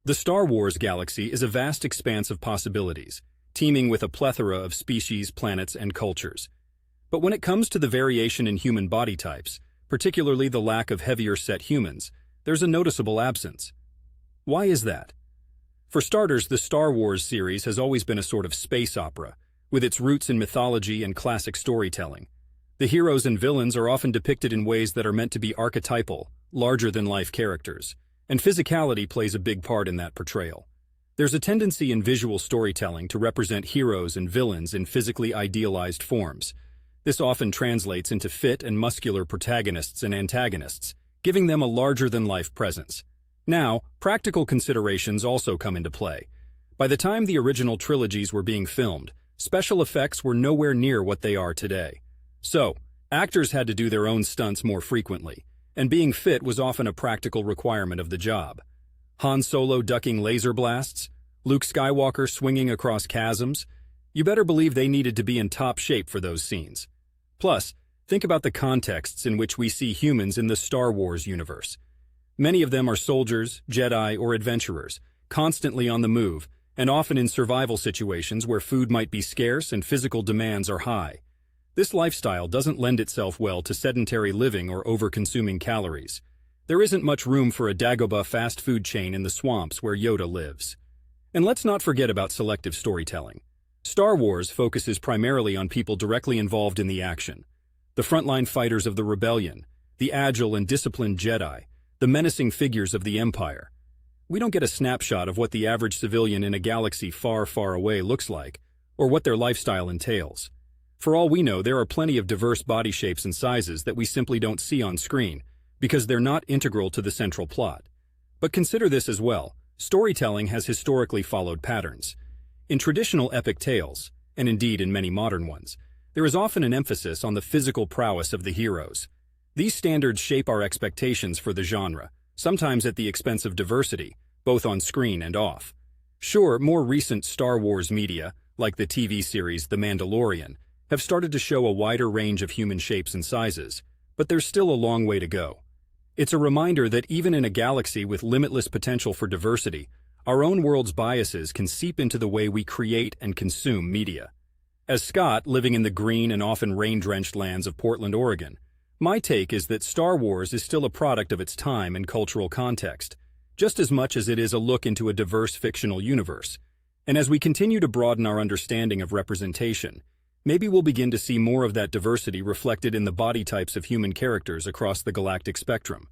The Star Wars galaxy is a vast expanse of possibilities, teeming with a plethora of species, planets, and cultures. But when it comes to the variation in human body types, particularly the lack of heavier-set humans, there's a noticeable absence. Why is that? For starters, the Star Wars series has always been a sort of space opera, with its roots in mythology and classic storytelling. The heroes and villains are often depicted in ways that are meant to be archetypal, larger-than-life characters, and physicality plays a big part in that portrayal. There's a tendency in visual storytelling to represent heroes and villains in physically idealized forms. This often translates into fit and muscular protagonists and antagonists, giving them a larger-than-life presence. Now, practical considerations also come into play. By the time the original trilogies were being filmed, special effects were nowhere near what they are today. So, actors had to do their own stunts more frequently, and being fit was often a practical requirement of the job. Han Solo ducking laser blasts, Luke Skywalker swinging across chasms, you better believe they needed to be in top shape for those scenes. Plus, think about the contexts in which we see humans in the Star Wars universe. Many of them are soldiers, Jedi, or adventurers, constantly on the move, and often in survival situations where food might be scarce and physical demands are high. This lifestyle doesn't lend itself well to sedentary living or over-consuming calories. There isn't much room for a Dagobah fast food chain in the swamps where Yoda lives. And let's not forget about selective storytelling. Star Wars focuses primarily on people directly involved in the action. The frontline fighters of the rebellion, the agile and disciplined Jedi, the menacing figures of the Empire. We don't get a snapshot of what the average civilian in a galaxy far, far away looks like, or what their lifestyle entails. For all we know, there are plenty of diverse body shapes and sizes that we simply don't see on screen, because they're not integral to the central plot. But consider this as well. Storytelling has historically followed patterns. In traditional epic tales, and indeed in many modern ones, there is often an emphasis on the physical prowess of the heroes. These standards shape our expectations for the genre, sometimes at the expense of diversity, both on screen and off. Sure, more recent Star Wars media, like the TV series The Mandalorian, have started to show a wider range of human shapes and sizes, but there's still a long way to go. It's a reminder that even in a galaxy with limitless potential for diversity, our own world's biases can seep into the way we create and consume media. As Scott, living in the green and often rain-drenched lands of Portland, Oregon, my take is that Star Wars is still a product of its time and cultural context, just as much as it is a look into a diverse fictional universe. And as we continue to broaden our understanding of representation, maybe we'll begin to see more of that diversity reflected in the body types of human characters across the galactic spectrum.